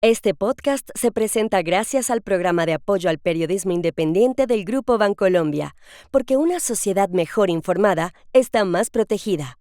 Este podcast se presenta gracias al programa de apoyo al periodismo independiente del Grupo Bancolombia, porque una sociedad mejor informada está más protegida.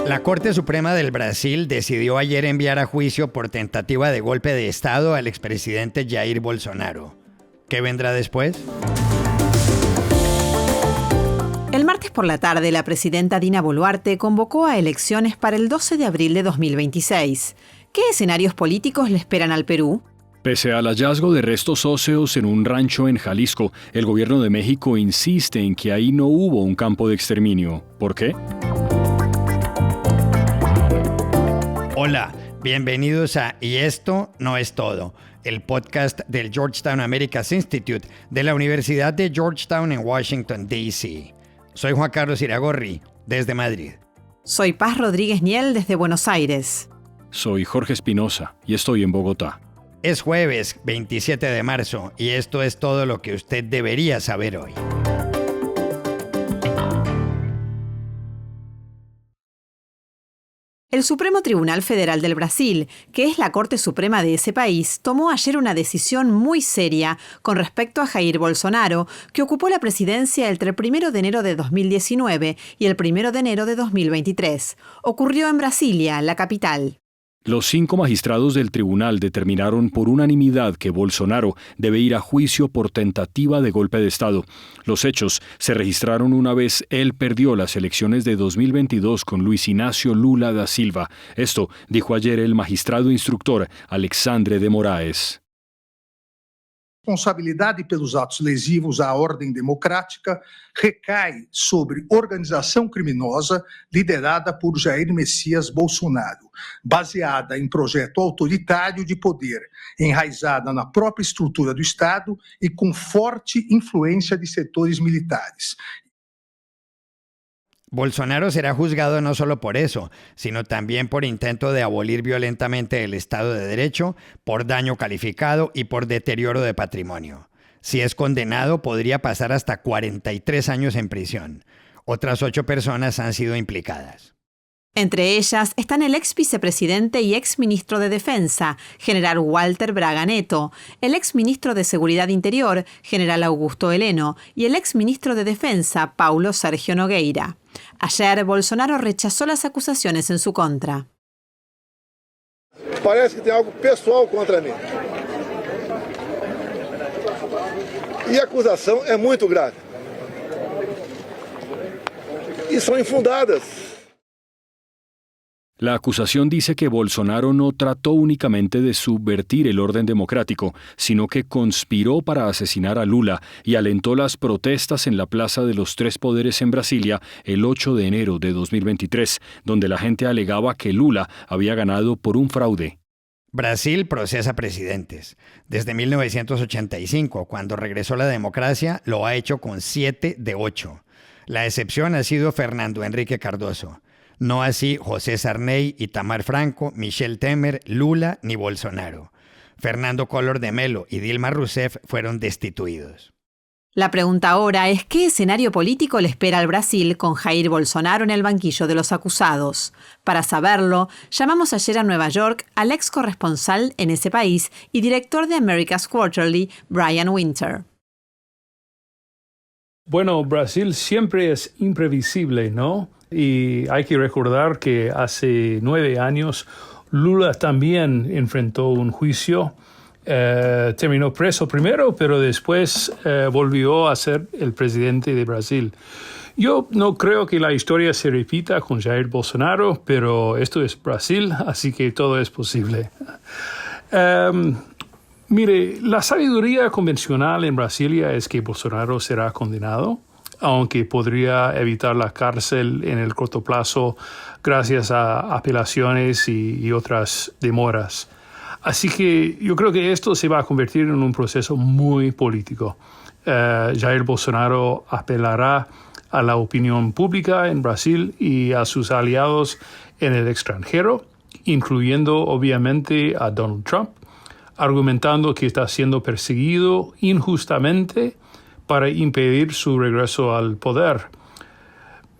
La Corte Suprema del Brasil decidió ayer enviar a juicio por tentativa de golpe de Estado al expresidente Jair Bolsonaro. ¿Qué vendrá después? El martes por la tarde, la presidenta Dina Boluarte convocó a elecciones para el 12 de abril de 2026. ¿Qué escenarios políticos le esperan al Perú? Pese al hallazgo de restos óseos en un rancho en Jalisco, el gobierno de México insiste en que ahí no hubo un campo de exterminio. ¿Por qué? Hola, bienvenidos a Y esto no es todo, el podcast del Georgetown Americas Institute de la Universidad de Georgetown en Washington, D.C. Soy Juan Carlos Iragorri, desde Madrid. Soy Paz Rodríguez Niel, desde Buenos Aires. Soy Jorge Espinosa y estoy en Bogotá. Es jueves 27 de marzo y esto es todo lo que usted debería saber hoy. El Supremo Tribunal Federal del Brasil, que es la Corte Suprema de ese país, tomó ayer una decisión muy seria con respecto a Jair Bolsonaro, que ocupó la presidencia entre el 1 de enero de 2019 y el 1 de enero de 2023. Ocurrió en Brasilia, la capital. Los 5 magistrados del tribunal determinaron por unanimidad que Bolsonaro debe ir a juicio por tentativa de golpe de Estado. Los hechos se registraron una vez él perdió las elecciones de 2022 con Luiz Inácio Lula da Silva. Esto dijo ayer el magistrado instructor Alexandre de Moraes. Responsabilidade pelos atos lesivos à ordem democrática recai sobre organização criminosa liderada por Jair Messias Bolsonaro, baseada em projeto autoritário de poder, enraizada na própria estrutura do Estado e com forte influência de setores militares. Bolsonaro será juzgado no solo por eso, sino también por intento de abolir violentamente el Estado de Derecho, por daño calificado y por deterioro de patrimonio. Si es condenado, podría pasar hasta 43 años en prisión. Otras 8 personas han sido implicadas. Entre ellas están el ex vicepresidente y ex ministro de Defensa, general Walter Braga Neto, el ex ministro de Seguridad Interior, general Augusto Heleno, y el ex ministro de Defensa, Paulo Sergio Nogueira. Ayer, Bolsonaro rechazó las acusaciones en su contra. Parece que tem algo pessoal contra mim. E a acusação é muito grave. E são infundadas. La acusación dice que Bolsonaro no trató únicamente de subvertir el orden democrático, sino que conspiró para asesinar a Lula y alentó las protestas en la Plaza de los Tres Poderes en Brasilia el 8 de enero de 2023, donde la gente alegaba que Lula había ganado por un fraude. Brasil procesa presidentes. Desde 1985, cuando regresó la democracia, lo ha hecho con 7 de 8. La excepción ha sido Fernando Henrique Cardoso. No así José Sarney, Itamar Franco, Michel Temer, Lula ni Bolsonaro. Fernando Collor de Mello y Dilma Rousseff fueron destituidos. La pregunta ahora es ¿qué escenario político le espera al Brasil con Jair Bolsonaro en el banquillo de los acusados? Para saberlo, llamamos ayer a Nueva York al ex corresponsal en ese país y director de America's Quarterly, Brian Winter. Bueno, Brasil siempre es imprevisible, ¿no? Y hay que recordar que hace 9 años Lula también enfrentó un juicio. Terminó preso primero, pero después volvió a ser el presidente de Brasil. Yo no creo que la historia se repita con Jair Bolsonaro, pero esto es Brasil, así que todo es posible. Mire, la sabiduría convencional en Brasilia es que Bolsonaro será condenado, aunque podría evitar la cárcel en el corto plazo gracias a apelaciones y otras demoras. Así que yo creo que esto se va a convertir en un proceso muy político. Jair Bolsonaro apelará a la opinión pública en Brasil y a sus aliados en el extranjero, incluyendo obviamente a Donald Trump, argumentando que está siendo perseguido injustamente para impedir su regreso al poder.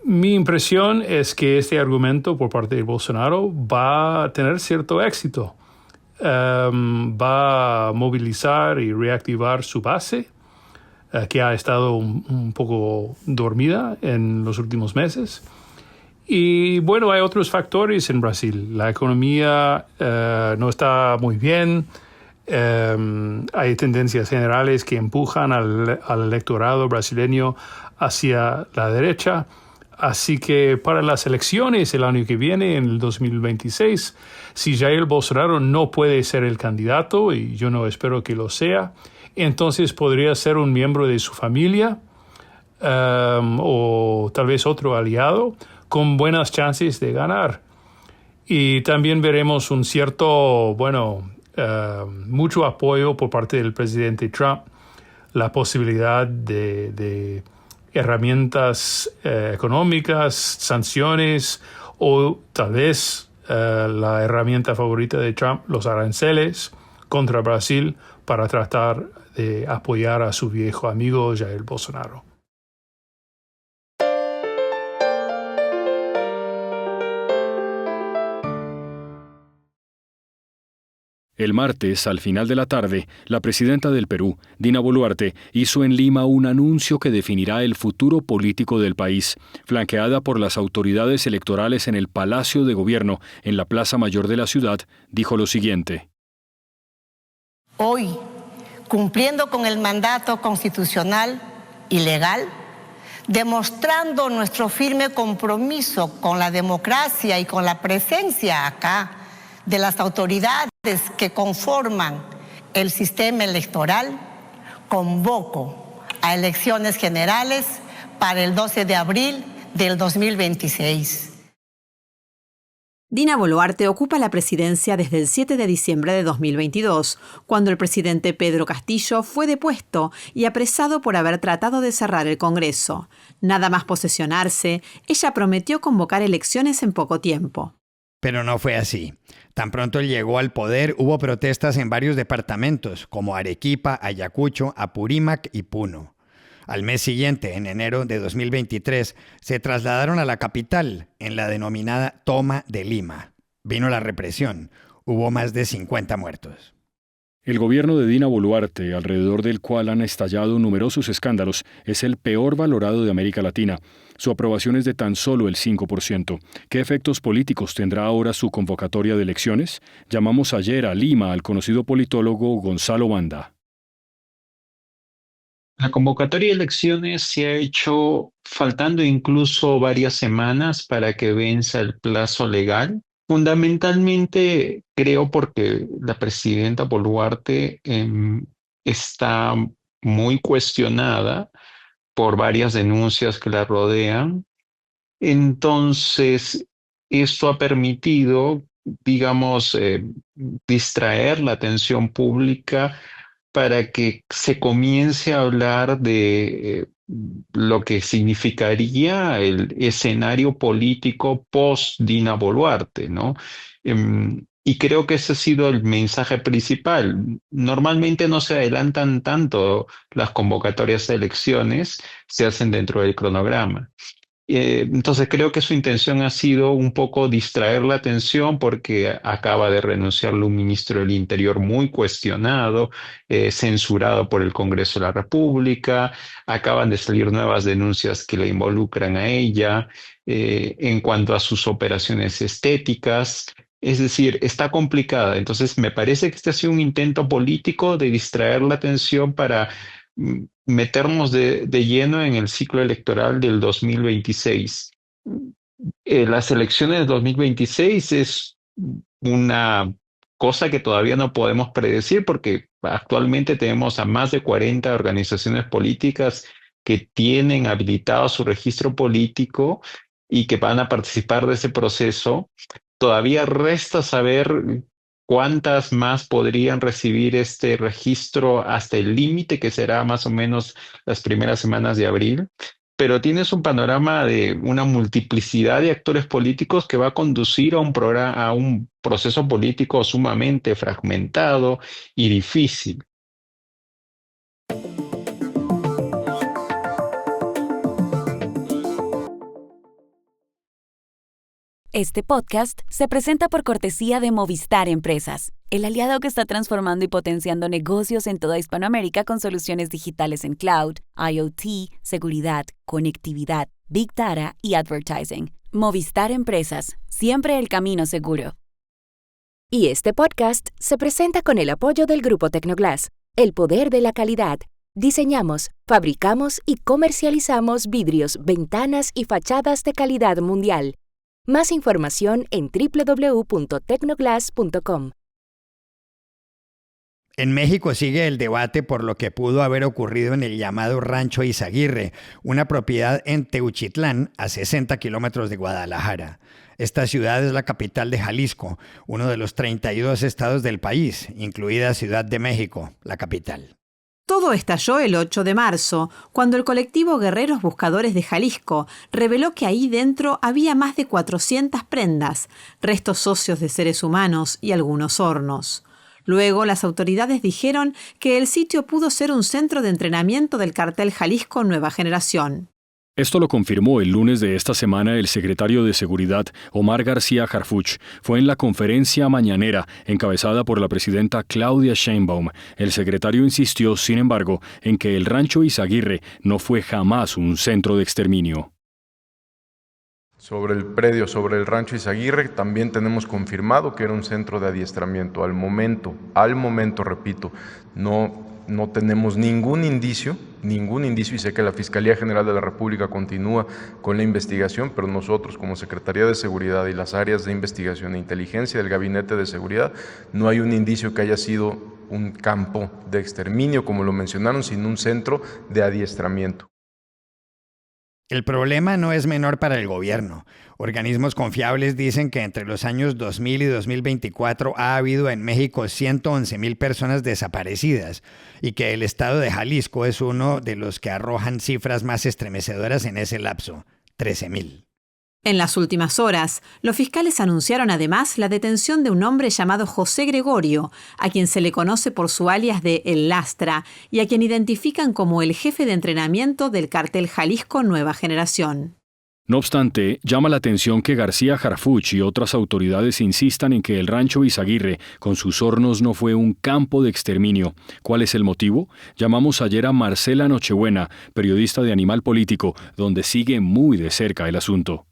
Mi impresión es que este argumento por parte de Bolsonaro va a tener cierto éxito. Va a movilizar y reactivar su base, que ha estado un poco dormida en los últimos meses. Y bueno, hay otros factores en Brasil. La economía no está muy bien. Hay tendencias generales que empujan al electorado brasileño hacia la derecha. Así que para las elecciones el año que viene, en el 2026, si Jair Bolsonaro no puede ser el candidato, y yo no espero que lo sea, entonces podría ser un miembro de su familia o tal vez otro aliado con buenas chances de ganar. Y también veremos un cierto, mucho apoyo por parte del presidente Trump, la posibilidad de herramientas económicas, sanciones o tal vez la herramienta favorita de Trump, los aranceles contra Brasil para tratar de apoyar a su viejo amigo Jair Bolsonaro. El martes, al final de la tarde, la presidenta del Perú, Dina Boluarte, hizo en Lima un anuncio que definirá el futuro político del país. Flanqueada por las autoridades electorales en el Palacio de Gobierno, en la Plaza Mayor de la ciudad, dijo lo siguiente. Hoy, cumpliendo con el mandato constitucional y legal, demostrando nuestro firme compromiso con la democracia y con la presencia acá de las autoridades que conforman el sistema electoral, convoco a elecciones generales para el 12 de abril del 2026. Dina Boluarte ocupa la presidencia desde el 7 de diciembre de 2022, cuando el presidente Pedro Castillo fue depuesto y apresado por haber tratado de cerrar el Congreso. Nada más posesionarse, ella prometió convocar elecciones en poco tiempo. Pero no fue así. Tan pronto él llegó al poder, hubo protestas en varios departamentos, como Arequipa, Ayacucho, Apurímac y Puno. Al mes siguiente, en enero de 2023, se trasladaron a la capital, en la denominada Toma de Lima. Vino la represión. Hubo más de 50 muertos. El gobierno de Dina Boluarte, alrededor del cual han estallado numerosos escándalos, es el peor valorado de América Latina. Su aprobación es de tan solo el 5%. ¿Qué efectos políticos tendrá ahora su convocatoria de elecciones? Llamamos ayer a Lima al conocido politólogo Gonzalo Banda. La convocatoria de elecciones se ha hecho faltando incluso varias semanas para que venza el plazo legal. Fundamentalmente creo porque la presidenta Boluarte está muy cuestionada por varias denuncias que la rodean. Entonces, esto ha permitido, digamos, distraer la atención pública para que se comience a hablar de lo que significaría el escenario político post-Dina Boluarte, ¿no? Y creo que ese ha sido el mensaje principal. Normalmente no se adelantan tanto las convocatorias de elecciones, se hacen dentro del cronograma. Entonces creo que su intención ha sido un poco distraer la atención porque acaba de renunciar un ministro del Interior muy cuestionado, censurado por el Congreso de la República, acaban de salir nuevas denuncias que la involucran a ella en cuanto a sus operaciones estéticas. Es decir, está complicada. Entonces me parece que este ha sido un intento político de distraer la atención para meternos de lleno en el ciclo electoral del 2026. Las elecciones del 2026 es una cosa que todavía no podemos predecir porque actualmente tenemos a más de 40 organizaciones políticas que tienen habilitado su registro político y que van a participar de ese proceso. Todavía resta saber cuántas más podrían recibir este registro hasta el límite, que será más o menos las primeras semanas de abril. Pero tienes un panorama de una multiplicidad de actores políticos que va a conducir a un proceso político sumamente fragmentado y difícil. Este podcast se presenta por cortesía de Movistar Empresas, el aliado que está transformando y potenciando negocios en toda Hispanoamérica con soluciones digitales en cloud, IoT, seguridad, conectividad, Big Data y advertising. Movistar Empresas, siempre el camino seguro. Y este podcast se presenta con el apoyo del Grupo Tecnoglass, el poder de la calidad. Diseñamos, fabricamos y comercializamos vidrios, ventanas y fachadas de calidad mundial. Más información en www.tecnoglass.com. En México sigue el debate por lo que pudo haber ocurrido en el llamado Rancho Izaguirre, una propiedad en Teuchitlán, a 60 kilómetros de Guadalajara. Esta ciudad es la capital de Jalisco, uno de los 32 estados del país, incluida Ciudad de México, la capital. Todo estalló el 8 de marzo, cuando el colectivo Guerreros Buscadores de Jalisco reveló que ahí dentro había más de 400 prendas, restos óseos de seres humanos y algunos hornos. Luego, las autoridades dijeron que el sitio pudo ser un centro de entrenamiento del cartel Jalisco Nueva Generación. Esto lo confirmó el lunes de esta semana el secretario de Seguridad, Omar García Harfuch. Fue en la conferencia mañanera, encabezada por la presidenta Claudia Sheinbaum. El secretario insistió, sin embargo, en que el Rancho Izaguirre no fue jamás un centro de exterminio. Sobre el predio, sobre el Rancho Izaguirre, también tenemos confirmado que era un centro de adiestramiento. Al momento, repito, no tenemos ningún indicio, y sé que la Fiscalía General de la República continúa con la investigación, pero nosotros como Secretaría de Seguridad y las áreas de investigación e inteligencia del Gabinete de Seguridad, no hay un indicio que haya sido un campo de exterminio, como lo mencionaron, sino un centro de adiestramiento. El problema no es menor para el gobierno. Organismos confiables dicen que entre los años 2000 y 2024 ha habido en México 111,000 personas desaparecidas y que el estado de Jalisco es uno de los que arrojan cifras más estremecedoras en ese lapso, 13,000. En las últimas horas, los fiscales anunciaron además la detención de un hombre llamado José Gregorio, a quien se le conoce por su alias de El Lastra y a quien identifican como el jefe de entrenamiento del cartel Jalisco Nueva Generación. No obstante, llama la atención que García Harfuch y otras autoridades insistan en que el Rancho Izaguirre, con sus hornos, no fue un campo de exterminio. ¿Cuál es el motivo? Llamamos ayer a Marcela Nochebuena, periodista de Animal Político, donde sigue muy de cerca el asunto.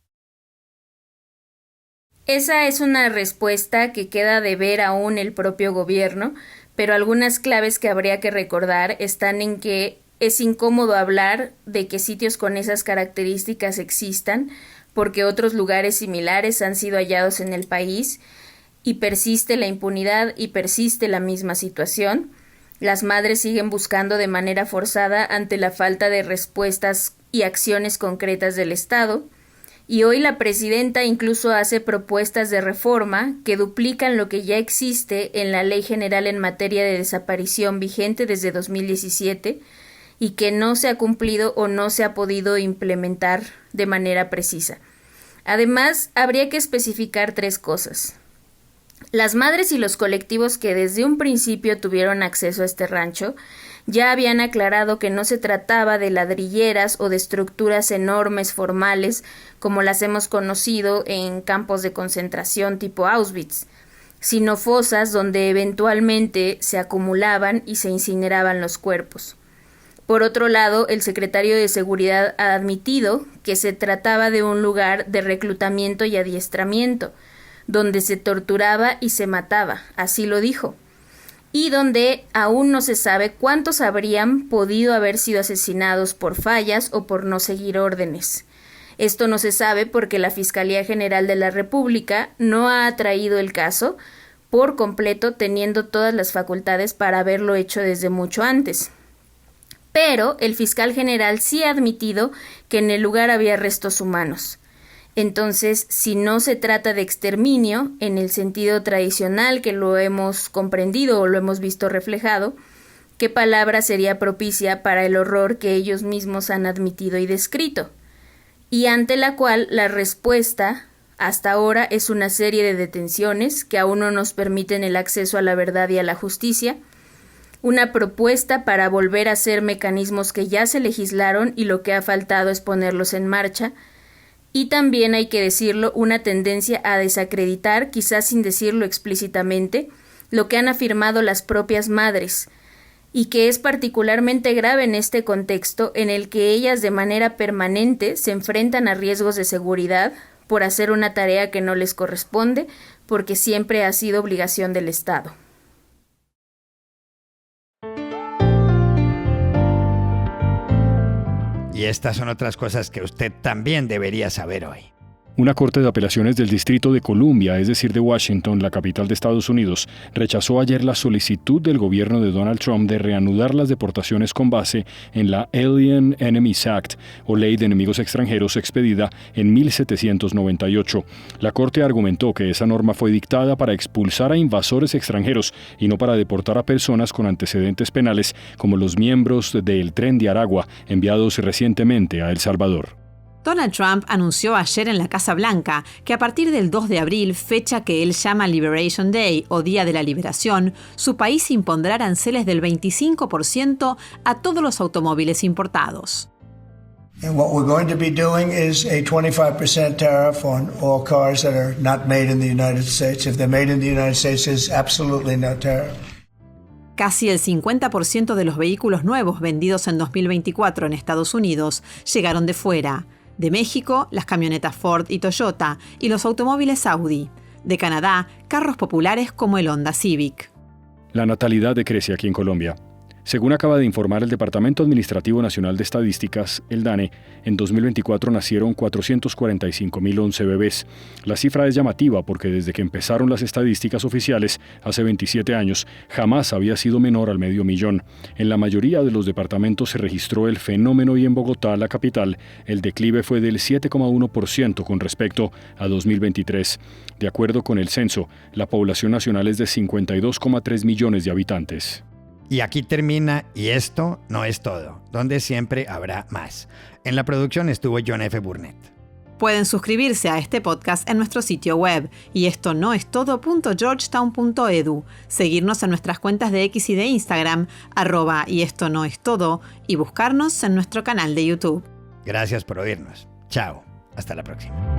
Esa es una respuesta que queda de ver aún el propio gobierno, pero algunas claves que habría que recordar están en que es incómodo hablar de que sitios con esas características existan, porque otros lugares similares han sido hallados en el país y persiste la impunidad y persiste la misma situación. Las madres siguen buscando de manera forzada ante la falta de respuestas y acciones concretas del Estado. Y hoy la presidenta incluso hace propuestas de reforma que duplican lo que ya existe en la Ley General en materia de desaparición vigente desde 2017 y que no se ha cumplido o no se ha podido implementar de manera precisa. Además, habría que especificar 3 cosas. Las madres y los colectivos que desde un principio tuvieron acceso a este rancho ya habían aclarado que no se trataba de ladrilleras o de estructuras enormes formales como las hemos conocido en campos de concentración tipo Auschwitz, sino fosas donde eventualmente se acumulaban y se incineraban los cuerpos. Por otro lado, el secretario de Seguridad ha admitido que se trataba de un lugar de reclutamiento y adiestramiento, donde se torturaba y se mataba, así lo dijo, y donde aún no se sabe cuántos habrían podido haber sido asesinados por fallas o por no seguir órdenes. Esto no se sabe porque la Fiscalía General de la República no ha atraído el caso por completo, teniendo todas las facultades para haberlo hecho desde mucho antes. Pero el fiscal general sí ha admitido que en el lugar había restos humanos. Entonces, si no se trata de exterminio, en el sentido tradicional que lo hemos comprendido o lo hemos visto reflejado, ¿qué palabra sería propicia para el horror que ellos mismos han admitido y descrito? Y ante la cual la respuesta hasta ahora es una serie de detenciones que aún no nos permiten el acceso a la verdad y a la justicia, una propuesta para volver a hacer mecanismos que ya se legislaron y lo que ha faltado es ponerlos en marcha, Y también, hay que decirlo, una tendencia a desacreditar, quizás sin decirlo explícitamente, lo que han afirmado las propias madres, y que es particularmente grave en este contexto en el que ellas de manera permanente se enfrentan a riesgos de seguridad por hacer una tarea que no les corresponde, porque siempre ha sido obligación del Estado. Y estas son otras cosas que usted también debería saber hoy. Una corte de apelaciones del Distrito de Columbia, es decir, de Washington, la capital de Estados Unidos, rechazó ayer la solicitud del gobierno de Donald Trump de reanudar las deportaciones con base en la Alien Enemies Act, o Ley de Enemigos Extranjeros, expedida en 1798. La corte argumentó que esa norma fue dictada para expulsar a invasores extranjeros y no para deportar a personas con antecedentes penales, como los miembros del Tren de Aragua, enviados recientemente a El Salvador. Donald Trump anunció ayer en la Casa Blanca que a partir del 2 de abril, fecha que él llama Liberation Day o Día de la Liberación, su país impondrá aranceles del 25% a todos los automóviles importados. And what we're going to be doing is a 25% tariff on all cars that are not made in the United States. If they're made in the United States, there's absolutely no tariff. Casi el 50% de los vehículos nuevos vendidos en 2024 en Estados Unidos llegaron de fuera. De México, las camionetas Ford y Toyota, y los automóviles Audi. De Canadá, carros populares como el Honda Civic. La natalidad decrece aquí en Colombia. Según acaba de informar el Departamento Administrativo Nacional de Estadísticas, el DANE, en 2024 nacieron 445.011 bebés. La cifra es llamativa porque desde que empezaron las estadísticas oficiales, hace 27 años, jamás había sido menor al 500.000. En la mayoría de los departamentos se registró el fenómeno y en Bogotá, la capital, el declive fue del 7,1% con respecto a 2023. De acuerdo con el censo, la población nacional es de 52,3 millones de habitantes. Y aquí termina Y esto no es todo, donde siempre habrá más. En la producción estuvo John F. Burnett. Pueden suscribirse a este podcast en nuestro sitio web yestonoestodo.georgetown.edu, seguirnos en nuestras cuentas de X y de Instagram, @yestonoestodo, y buscarnos en nuestro canal de YouTube. Gracias por oírnos. Chao. Hasta la próxima.